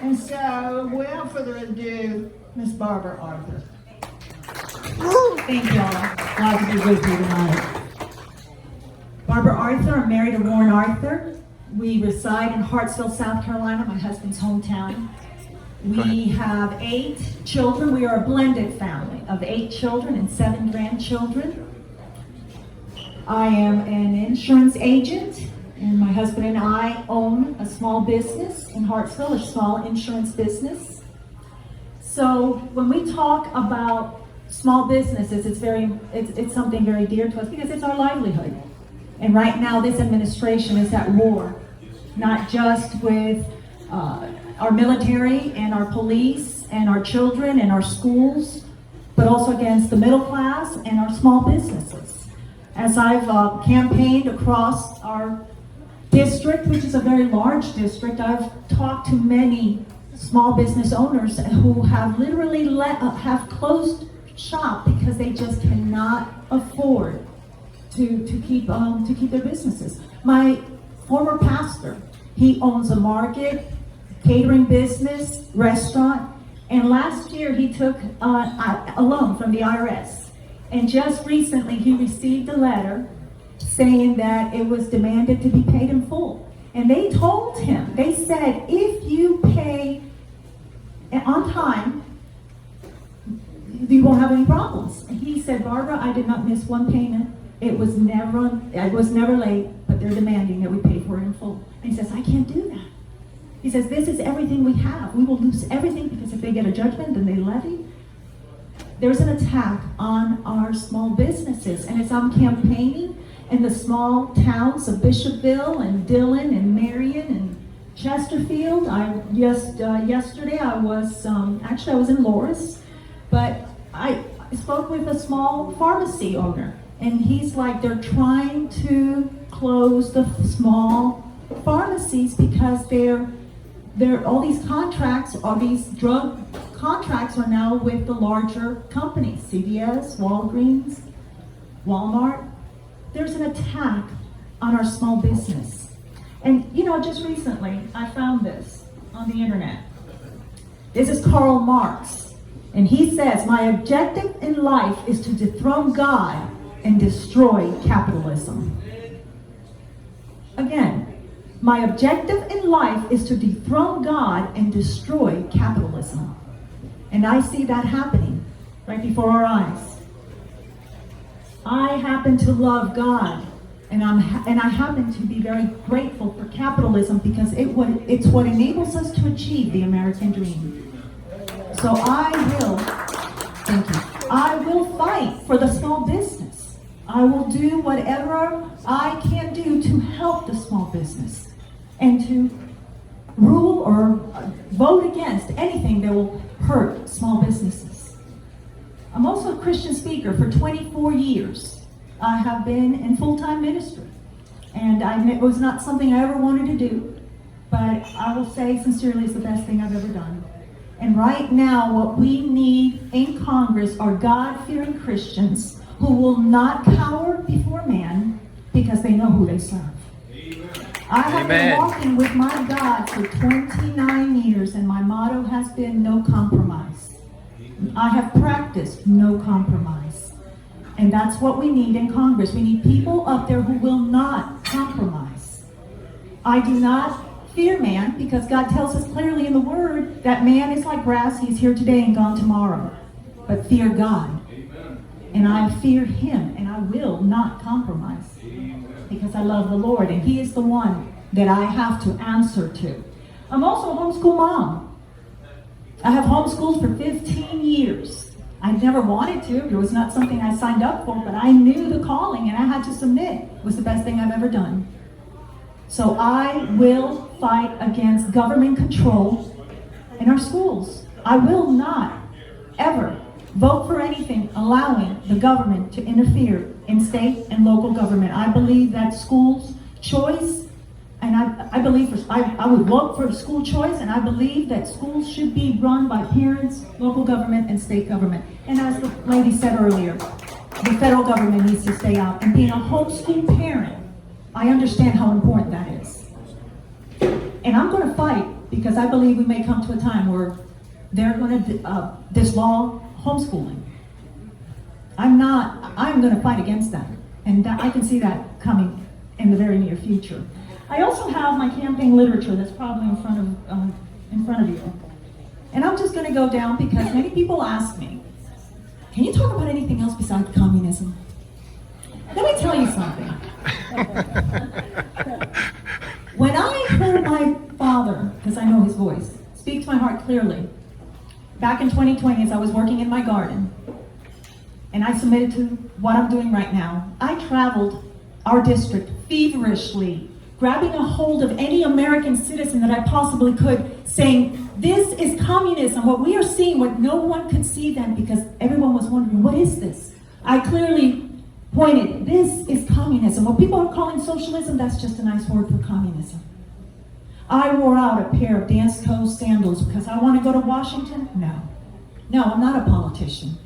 And so, without further ado, Miss Barbara Arthur. Thank y'all. Glad to be with you tonight. Barbara Arthur, I'm married to Warren Arthur. We reside in Hartsville, South Carolina, my husband's hometown. We have 8 children. We are a blended family of 8 children and 7 grandchildren. I am an insurance agent, and my husband and I own a small business in Hartsville, a small insurance business. So when we talk about small businesses, it's something very dear to us because it's our livelihood. And right now, this administration is at war, not just with our military and our police and our children and our schools, but also against the middle class and our small businesses. As I've campaigned across our district, which is a very large district, I've talked to many small business owners who have literally have closed shop because they just cannot afford to keep their businesses. My former pastor, he owns a market, catering business, restaurant, and last year he took a loan from the IRS. And just recently he received a letter saying that it was demanded to be paid in full. And they told him, they said, if you pay on time, you won't have any problems. And he said, Barbara, I did not miss one payment. I was never late, but they're demanding that we pay for it in full. And he says, I can't do that. He says, this is everything we have. We will lose everything because if they get a judgment, then they levy. There's an attack on our small businesses. And as I'm campaigning in the small towns of Bishopville and Dillon and Marion and Chesterfield, yesterday I was in Loris, but I spoke with a small pharmacy owner, and he's like, they're trying to close the small pharmacies because all these contracts, all these drug contracts are now with the larger companies, CVS, Walgreens, Walmart. There's an attack on our small business. And just recently I found this on the internet. This is Karl Marx, and he says, my objective in life is to dethrone God and destroy capitalism. Again, my objective in life is to dethrone God and destroy capitalism. And I see that happening right before our eyes. I happen to love God, and I happen to be very grateful for capitalism because it's what enables us to achieve the American dream. So I will fight for the small business. I will do whatever I can do to help the small business and to rule or vote against anything that will hurt small businesses. I'm also a Christian speaker. For 24 years, I have been in full-time ministry. And it was not something I ever wanted to do, but I will say sincerely it's the best thing I've ever done. And right now, what we need in Congress are God-fearing Christians who will not cower before man because they know who they serve. I have been walking with my God for 29 years, and my motto has been no compromise. I have practiced no compromise. And that's what we need in Congress. We need people up there who will not compromise. I do not fear man because God tells us clearly in the Word that man is like grass. He's here today and gone tomorrow. But fear God. And I fear Him, and I will not compromise because I love the Lord, and He is the one that I have to answer to. I'm also a homeschool mom. I have homeschooled for 15 years. I never wanted to. It was not something I signed up for, but I knew the calling and I had to submit. It was the best thing I've ever done. So I will fight against government control in our schools. I will not ever vote for anything allowing the government to interfere in state and local government. I believe that schools' choice, and I would vote for school choice, and I believe that schools should be run by parents, local government, and state government. And as the lady said earlier, the federal government needs to stay out. And being a homeschool parent, I understand how important that is. And I'm going to fight because I believe we may come to a time where they're going to dislaw homeschooling. I'm going to fight against that. And I can see that coming in the very near future. I also have my campaign literature that's probably in front of you. And I'm just going to go down because many people ask me, can you talk about anything else besides communism? Let me tell you something. When I heard my father, because I know his voice, speak to my heart clearly, back in 2020 as I was working in my garden, and I submitted to what I'm doing right now, I traveled our district feverishly, grabbing a hold of any American citizen that I possibly could, saying, this is communism, what we are seeing, what no one could see then, because everyone was wondering, what is this? I clearly pointed, this is communism. What people are calling socialism, that's just a nice word for communism. I wore out a pair of Dance Co. sandals because I want to go to Washington? No, I'm not a politician.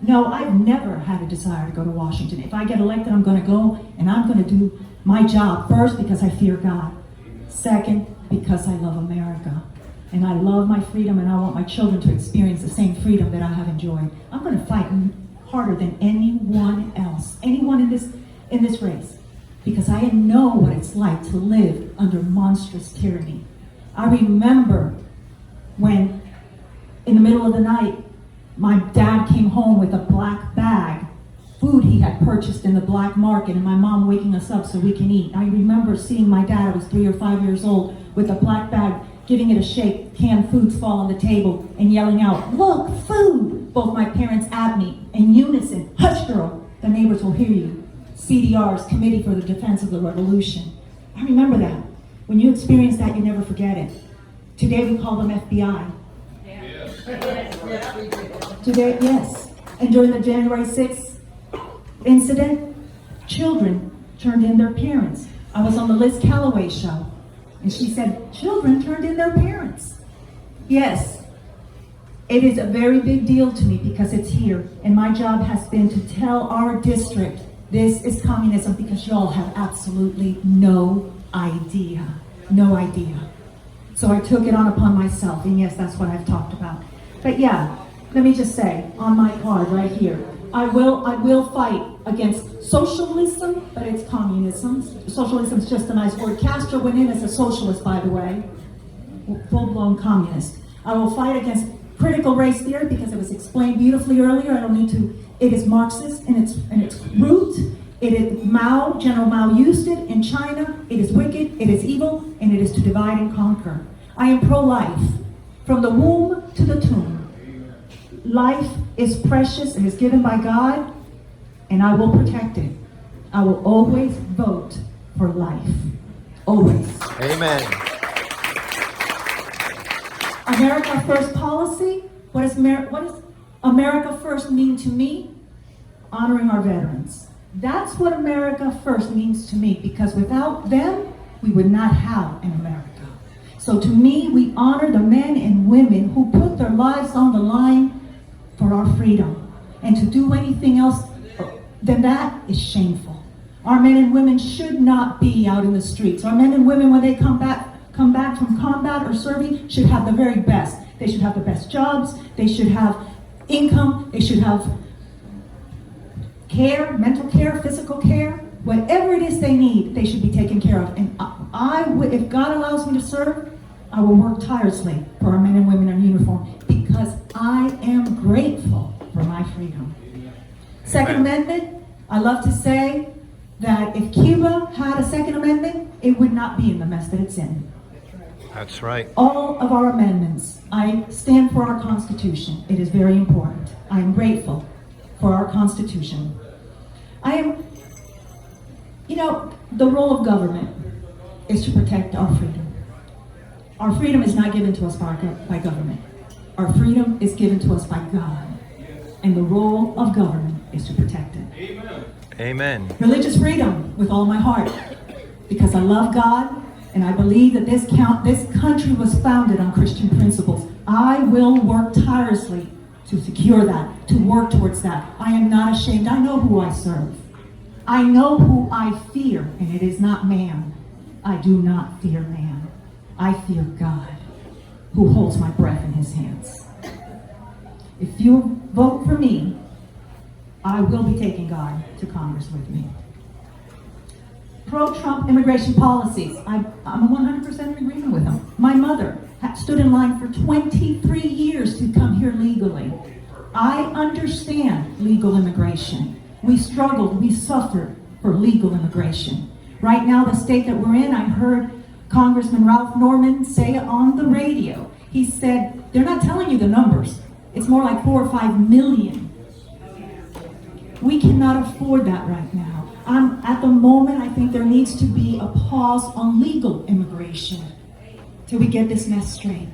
No, I've never had a desire to go to Washington. If I get elected, I'm going to go, and I'm going to do my job first because I fear God. Second, because I love America. And I love my freedom, and I want my children to experience the same freedom that I have enjoyed. I'm going to fight harder than anyone else, anyone in this race, because I know what it's like to live under monstrous tyranny. I remember when, in the middle of the night, my dad came home with a black bag, food he had purchased in the black market, and my mom waking us up so we can eat. I remember seeing my dad, I was 3 or 5 years old, with a black bag, giving it a shake, canned foods fall on the table, and yelling out, look, food! Both my parents at me, in unison, hush girl, the neighbors will hear you. CDR's, Committee for the Defense of the Revolution. I remember that. When you experience that, you never forget it. Today we call them FBI. Today, yes. And during the January 6th incident, children turned in their parents. I was on the Liz Calloway show, and she said, children turned in their parents. Yes, it is a very big deal to me because it's here, and my job has been to tell our district this is communism because y'all have absolutely no idea. No idea. So I took it on upon myself, and yes, that's what I've talked about. But yeah, let me just say, on my card right here, I will fight against socialism, but it's communism. Socialism is just a nice word. Castro went in as a socialist, by the way, full-blown communist. I will fight against critical race theory because it was explained beautifully earlier. I don't need to. It is Marxist in its root. It is General Mao used it in China. It is wicked, it is evil, and it is to divide and conquer. I am pro-life, from the womb to the tomb. Life is precious, it is given by God, and I will protect it. I will always vote for life. Always. Amen. America First policy, what does America First mean to me? Honoring our veterans. That's what America First means to me, because without them, we would not have an America. So to me, we honor the men and women who put their lives on the line for our freedom. And to do anything else than that is shameful. Our men and women should not be out in the streets. Our men and women, when they come back from combat or serving, should have the very best. They should have the best jobs. They should have income. They should have care, mental care, physical care. Whatever it is they need, they should be taken care of. And if God allows me to serve, I will work tirelessly for our men and women in uniform because I am grateful for my freedom. Second Amendment, I love to say that if Cuba had a Second Amendment, it would not be in the mess that it's in. That's right. All of our amendments, I stand for our Constitution. It is very important. I am grateful for our Constitution. The role of government is to protect our freedom. Our freedom is not given to us by government. Our freedom is given to us by God. And the role of government is to protect it. Amen. Amen. Religious freedom with all my heart. Because I love God and I believe that this country was founded on Christian principles. I will work tirelessly to secure that, to work towards that. I am not ashamed. I know who I serve. I know who I fear, and it is not man. I do not fear man. I fear God. who holds my breath in his hands. If you vote for me, I will be taking God to Congress with me. Pro-Trump immigration policies, I'm 100% in agreement with them. My mother stood in line for 23 years to come here legally. I understand legal immigration. We struggled, we suffered for legal immigration. Right now, the state that we're in, I heard Congressman Ralph Norman say on the radio, he said, they're not telling you the numbers. It's more like 4 or 5 million. We cannot afford that right now. At the moment, I think there needs to be a pause on legal immigration till we get this mess straight.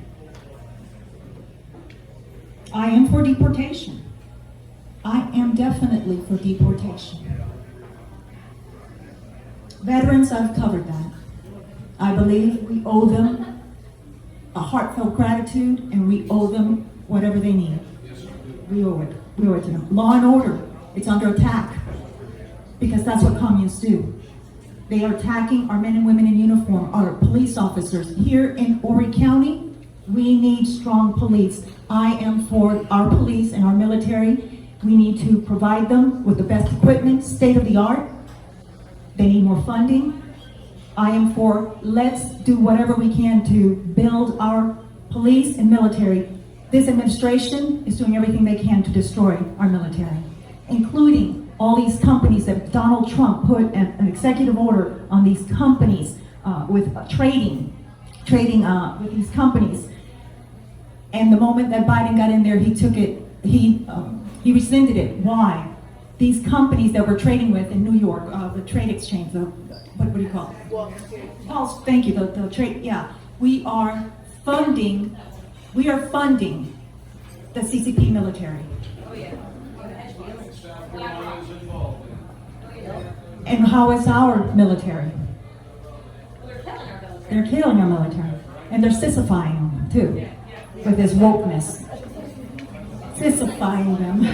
I am for deportation. I am definitely for deportation. Veterans, I've covered that. I believe we owe them a heartfelt gratitude, and we owe them whatever they need. We owe it. We owe it to them. Law and order, it's under attack, because that's what communists do. They are attacking our men and women in uniform, our police officers. Here in Horry County, we need strong police. I am for our police and our military. We need to provide them with the best equipment, state of the art. They need more funding. I am for, let's do whatever we can to build our police and military. This administration is doing everything they can to destroy our military, including all these companies that Donald Trump put an executive order on these companies with trading with these companies. And the moment that Biden got in there, he took it, he rescinded it. Why? These companies that we're trading with in New York, the trade exchange, what do you call it? Oh, thank you, the trade, yeah. We are funding the CCP military. And how is our military? They're killing our military. And they're sissifying them, too, with this wokeness. Sissifying them.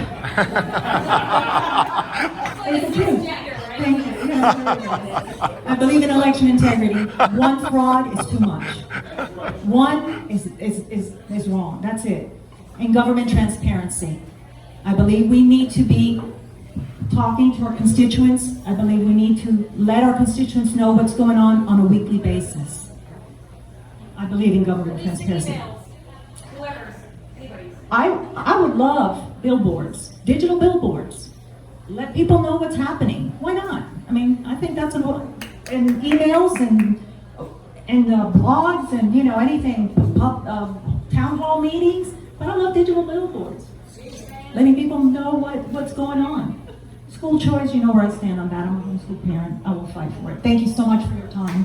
It's the truth. Thank you. I believe in election integrity. One fraud is too much. One is wrong. That's it. And government transparency. I believe we need to be talking to our constituents. I believe we need to let our constituents know what's going on a weekly basis. I believe in government transparency. I would love billboards, digital billboards. Let people know what's happening. Why not? I mean, I think that's and emails and blogs and anything, town hall meetings. But I love digital billboards, letting people know what's going on. School choice, you know where I stand on that. I'm a homeschool parent. I will fight for it. Thank you so much for your time.